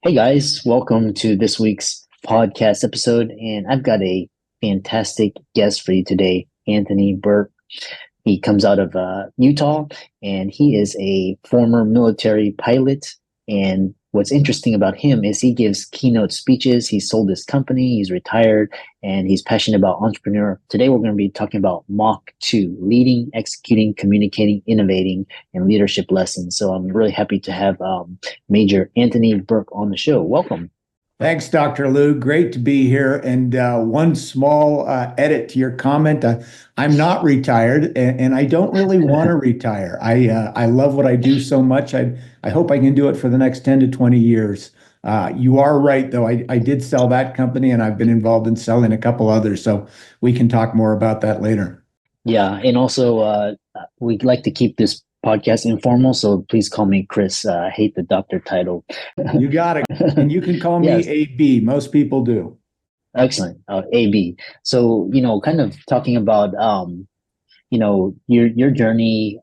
Hey guys, welcome to this week's podcast episode. And I've got a fantastic guest for you today, Anthony Bourke. He comes out of Utah and he is a former military pilot. And what's interesting about him is he gives keynote speeches. He sold his company, he's retired, and he's passionate about entrepreneur. Today, we're going to be talking about Mach 2, leading, executing, communicating, innovating, and leadership lessons. So I'm really happy to have Major Anthony Bourke on the show. Welcome. Thanks, Dr. Lou. Great to be here. And one small edit to your comment. I'm not retired, and I don't really want to retire. I love what I do so much. I hope I can do it for the next 10 to 20 years. You are right, though. I did sell that company, and I've been involved in selling a couple others. So we can talk more about that later. Yeah, and also we'd like to keep this podcast informal, so please call me Chris. I hate the doctor title. You got it. And you can call me Yes, AB. Most people do. excellent. AB. So, kind of talking about your journey,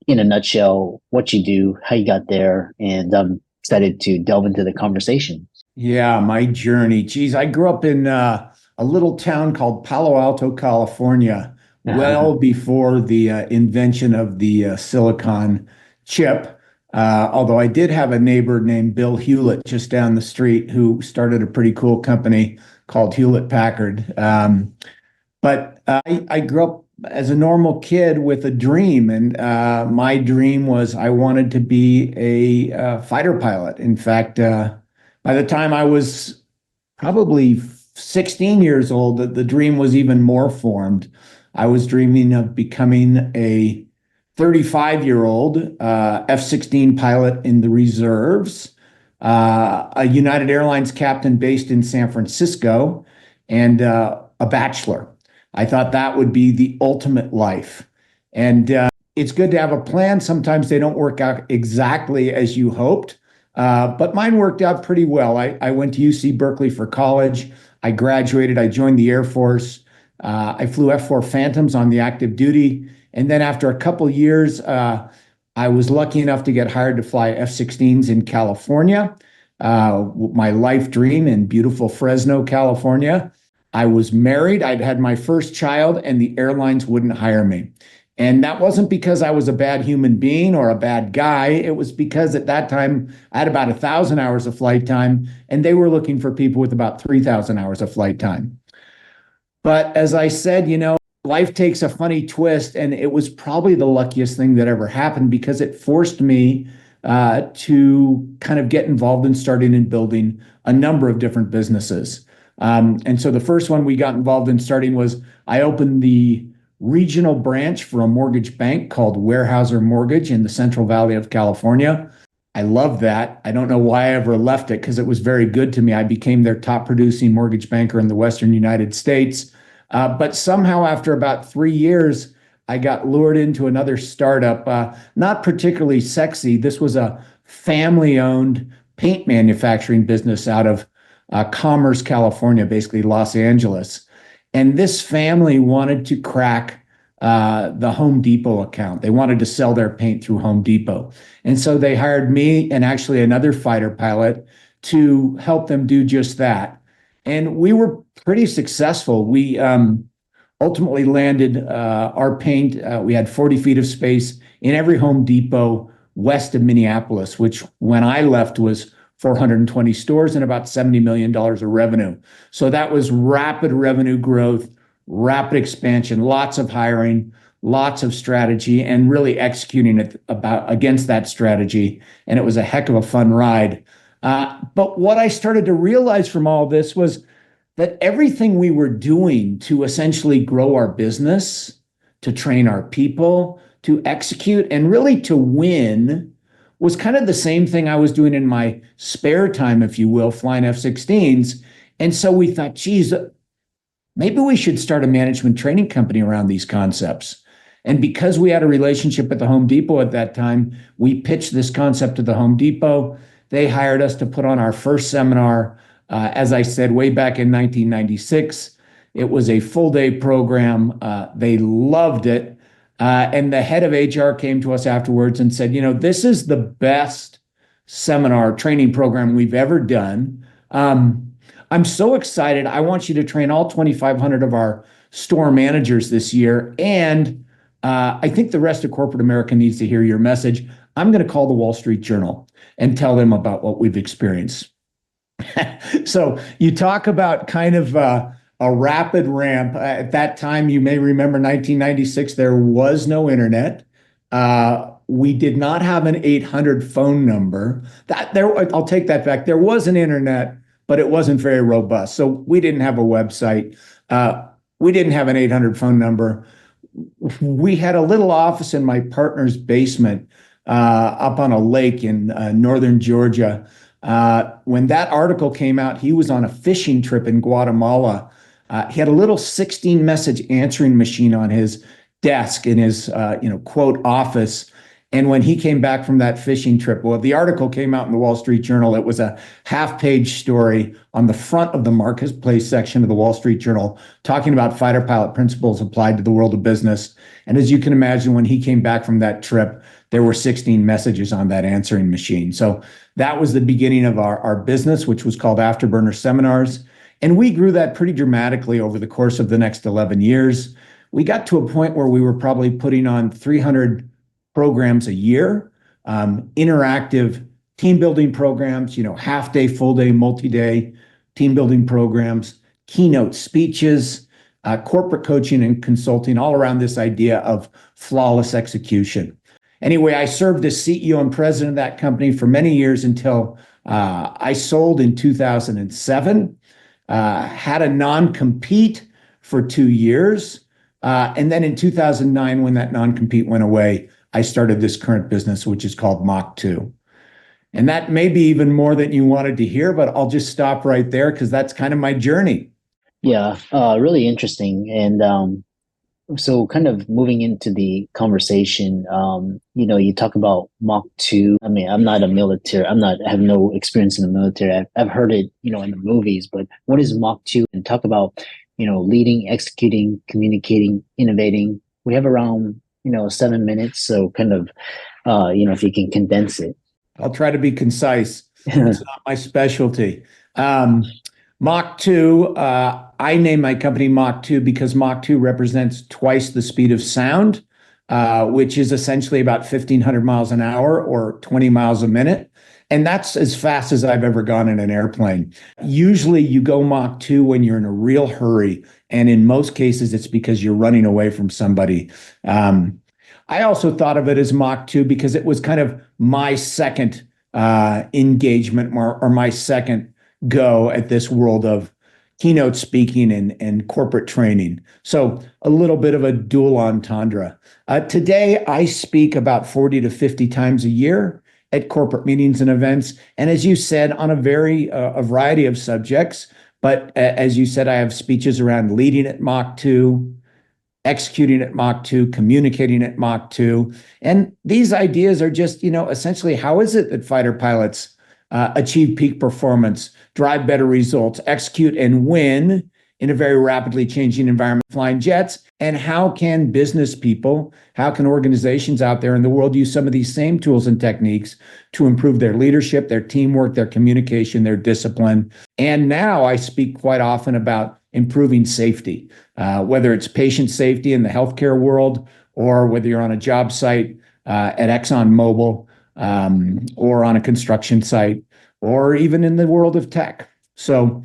in a nutshell, what you do, how you got there, and I'm excited to delve into the conversation. Yeah, my journey. Geez, I grew up in a little town called Palo Alto, California, well before the invention of the silicon chip. Although I did have a neighbor named Bill Hewlett just down the street who started a pretty cool company called Hewlett Packard. But I grew up as a normal kid with a dream, and my dream was I wanted to be a fighter pilot. In fact, by the time I was probably 16 years old, the dream was even more formed. I was dreaming of becoming a 35-year-old F-16 pilot in the reserves, a United Airlines captain based in San Francisco, and a bachelor. I thought that would be the ultimate life. And it's good to have a plan. Sometimes they don't work out exactly as you hoped, but mine worked out pretty well. I went to UC Berkeley for college. I graduated. I joined the Air Force. I flew F-4 Phantoms on the active duty. And then after a couple years, I was lucky enough to get hired to fly F-16s in California, my life dream in beautiful Fresno, California. I was married. I'd had my first child, and the airlines wouldn't hire me. And that wasn't because I was a bad human being or a bad guy. It was because at that time I had about 1,000 hours of flight time, and they were looking for people with about 3,000 hours of flight time. But as I said, life takes a funny twist, and it was probably the luckiest thing that ever happened because it forced me to kind of get involved in starting and building a number of different businesses. And so the first one we got involved in starting was I opened the regional branch for a mortgage bank called Weyerhaeuser Mortgage in the Central Valley of California. I loved that. I don't know why I ever left it because it was very good to me. I became their top producing mortgage banker in the Western United States. But somehow after about 3 years, I got lured into another startup, not particularly sexy. This was a family-owned paint manufacturing business out of Commerce, California, basically Los Angeles. And this family wanted to crack the Home Depot account. They wanted to sell their paint through Home Depot. And so they hired me and actually another fighter pilot to help them do just that. And we were pretty successful. We ultimately landed our paint. We had 40 feet of space in every Home Depot west of Minneapolis, which when I left was 420 stores and about $70 million of revenue. So that was rapid revenue growth, rapid expansion, lots of hiring, lots of strategy, and really executing it against that strategy. And it was a heck of a fun ride. But what I started to realize from all this was that everything we were doing to essentially grow our business, to train our people, to execute, and really to win was kind of the same thing I was doing in my spare time, if you will, flying F-16s. And so we thought, geez, maybe we should start a management training company around these concepts. And because we had a relationship with the Home Depot at that time, we pitched this concept to the Home Depot. They hired us to put on our first seminar, as I said, way back in 1996. It was a full-day program. They loved it. And the head of HR came to us afterwards and said, this is the best seminar training program we've ever done. I'm so excited. I want you to train all 2,500 of our store managers this year. And I think the rest of corporate America needs to hear your message. I'm going to call the Wall Street Journal and tell them about what we've experienced. So you talk about kind of a rapid ramp. At that time, you may remember 1996, there was no internet. We did not have an 800 phone number. I'll take that back. There was an internet, but it wasn't very robust. So we didn't have a website. We didn't have an 800 phone number. We had a little office in my partner's basement up on a lake in northern Georgia. When that article came out, he was on a fishing trip in Guatemala. He had a little 16 message answering machine on his desk in his quote office. And when he came back from that fishing trip, well, the article came out in the Wall Street Journal. It was a half-page story on the front of the marketplace section of the Wall Street Journal talking about fighter pilot principles applied to the world of business. And as you can imagine, when he came back from that trip, there were 16 messages on that answering machine. So that was the beginning of our business, which was called Afterburner Seminars. And we grew that pretty dramatically over the course of the next 11 years. We got to a point where we were probably putting on 300 programs a year, interactive team building programs, half day, full day, multi-day team building programs, keynote speeches, corporate coaching and consulting, all around this idea of flawless execution. Anyway, I served as CEO and president of that company for many years until I sold in 2007, had a non-compete for 2 years. And then in 2009, when that non-compete went away, I started this current business, which is called Mach2. And that may be even more than you wanted to hear, but I'll just stop right there because that's kind of my journey. Yeah, really interesting. And so kind of moving into the conversation, you talk about Mach 2. I mean, I'm not a military, I have no experience in the military. I've heard it, in the movies, but what is Mach 2? And talk about, leading, executing, communicating, innovating. We have around 7 minutes. So kind of, if you can condense it. I'll try to be concise. It's not my specialty. Mach 2, I named my company Mach 2 because Mach 2 represents twice the speed of sound, which is essentially about 1,500 miles an hour or 20 miles a minute. And that's as fast as I've ever gone in an airplane. Usually you go Mach 2 when you're in a real hurry. And in most cases, it's because you're running away from somebody. I also thought of it as Mach 2 because it was kind of my second engagement or my second go at this world of keynote speaking and corporate training. So a little bit of a dual entendre. Today, I speak about 40 to 50 times a year at corporate meetings and events. And as you said, on a variety of subjects. But as you said, I have speeches around leading at Mach 2, executing at Mach 2, communicating at Mach 2. And these ideas are just, essentially, how is it that fighter pilots achieve peak performance, drive better results, execute and win in a very rapidly changing environment, flying jets? And how can business people, how can organizations out there in the world use some of these same tools and techniques to improve their leadership, their teamwork, their communication, their discipline? And now I speak quite often about improving safety, whether it's patient safety in the healthcare world, or whether you're on a job site at ExxonMobil, or on a construction site, or even in the world of tech. So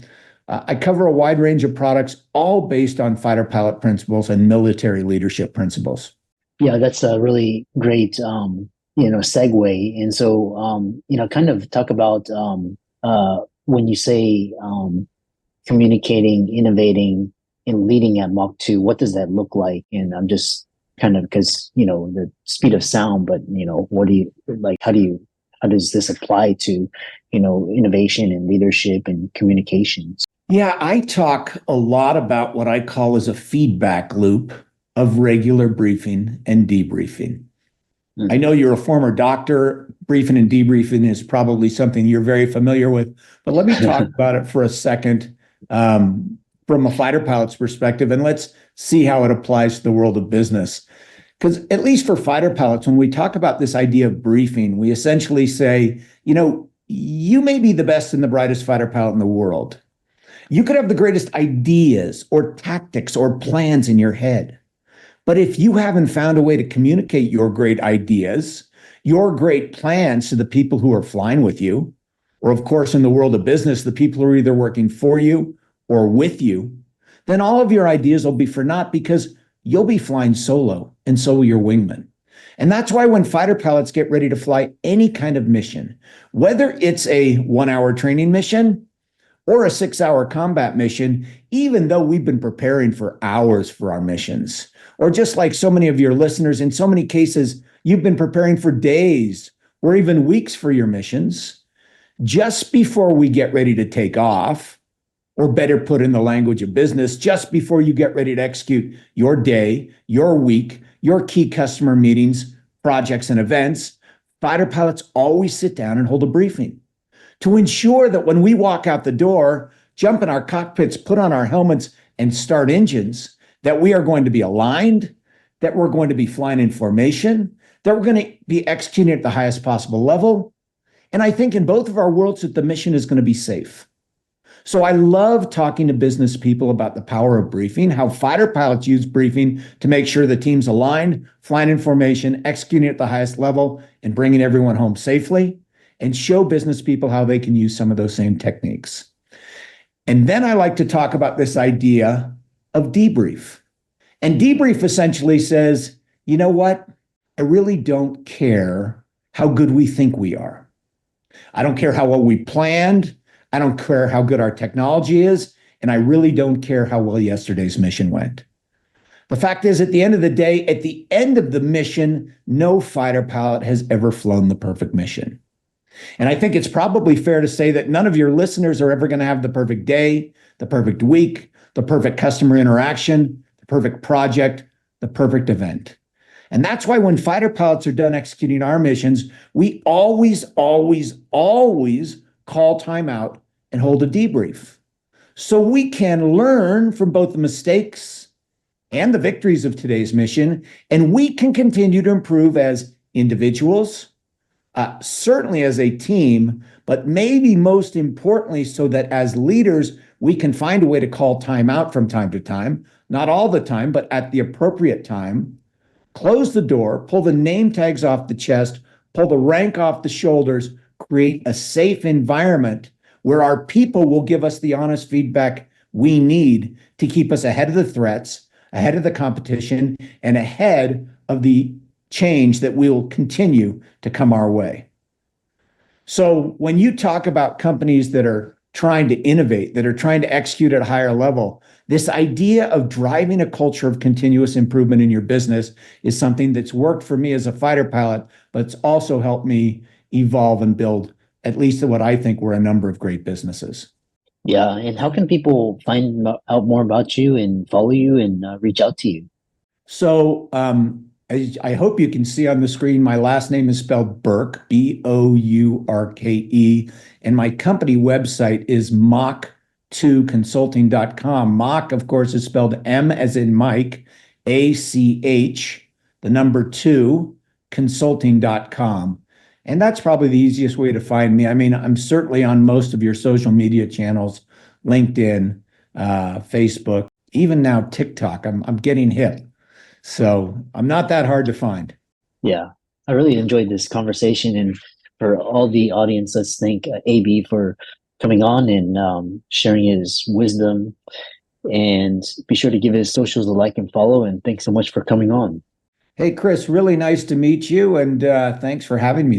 I cover a wide range of products, all based on fighter pilot principles and military leadership principles. Yeah, that's a really great, segue. And so, kind of talk about when you say communicating, innovating, and leading at Mach 2, what does that look like? And I'm just kind of, because, the speed of sound, but, what do you, like, how does this apply to, innovation and leadership and communications? Yeah, I talk a lot about what I call as a feedback loop of regular briefing and debriefing. Mm-hmm. I know you're a former doctor. Briefing and debriefing is probably something you're very familiar with, but let me talk about it for a second from a fighter pilot's perspective, and let's see how it applies to the world of business. Because at least for fighter pilots, when we talk about this idea of briefing, we essentially say, you may be the best and the brightest fighter pilot in the world. You could have the greatest ideas or tactics or plans in your head. But if you haven't found a way to communicate your great ideas, your great plans to the people who are flying with you, or of course, in the world of business, the people who are either working for you or with you, then all of your ideas will be for naught because you'll be flying solo and so will your wingman. And that's why when fighter pilots get ready to fly any kind of mission, whether it's a 1-hour training mission or a 6-hour combat mission, even though we've been preparing for hours for our missions, or just like so many of your listeners, in so many cases, you've been preparing for days or even weeks for your missions, just before we get ready to take off, or better put in the language of business, just before you get ready to execute your day, your week, your key customer meetings, projects, and events, fighter pilots always sit down and hold a briefing to ensure that when we walk out the door, jump in our cockpits, put on our helmets, and start engines, that we are going to be aligned, that we're going to be flying in formation, that we're going to be executing at the highest possible level. And I think in both of our worlds that the mission is going to be safe. So I love talking to business people about the power of briefing, how fighter pilots use briefing to make sure the team's aligned, flying in formation, executing at the highest level, and bringing everyone home safely, and show business people how they can use some of those same techniques. And then I like to talk about this idea of debrief. And debrief essentially says, you know what? I really don't care how good we think we are. I don't care how well we planned. I don't care how good our technology is, and I really don't care how well yesterday's mission went. The fact is, at the end of the day, at the end of the mission, no fighter pilot has ever flown the perfect mission. And I think it's probably fair to say that none of your listeners are ever going to have the perfect day, the perfect week, the perfect customer interaction, the perfect project, the perfect event. And that's why when fighter pilots are done executing our missions, we always call timeout and hold a debrief. So we can learn from both the mistakes and the victories of today's mission, and we can continue to improve as individuals, certainly as a team, but maybe most importantly, so that as leaders, we can find a way to call timeout from time to time, not all the time, but at the appropriate time, close the door, pull the name tags off the chest, pull the rank off the shoulders, create a safe environment where our people will give us the honest feedback we need to keep us ahead of the threats, ahead of the competition, and ahead of the change that will continue to come our way. So when you talk about companies that are trying to innovate, that are trying to execute at a higher level, this idea of driving a culture of continuous improvement in your business is something that's worked for me as a fighter pilot, but it's also helped me evolve and build at least what I think were a number of great businesses. Yeah. And how can people find out more about you and follow you and reach out to you? So I hope you can see on the screen, my last name is spelled Bourke, Bourke, and my company website is Mach2consulting.com. Mach, of course, is spelled M as in Mike, ACH, the number 2, consulting.com. And that's probably the easiest way to find me. I mean, I'm certainly on most of your social media channels, LinkedIn, Facebook, even now TikTok. I'm getting hip. So I'm not that hard to find. Yeah. I really enjoyed this conversation. And for all the audience, let's thank AB for coming on and sharing his wisdom. And be sure to give his socials a like and follow. And thanks so much for coming on. Hey, Chris, really nice to meet you. And thanks for having me.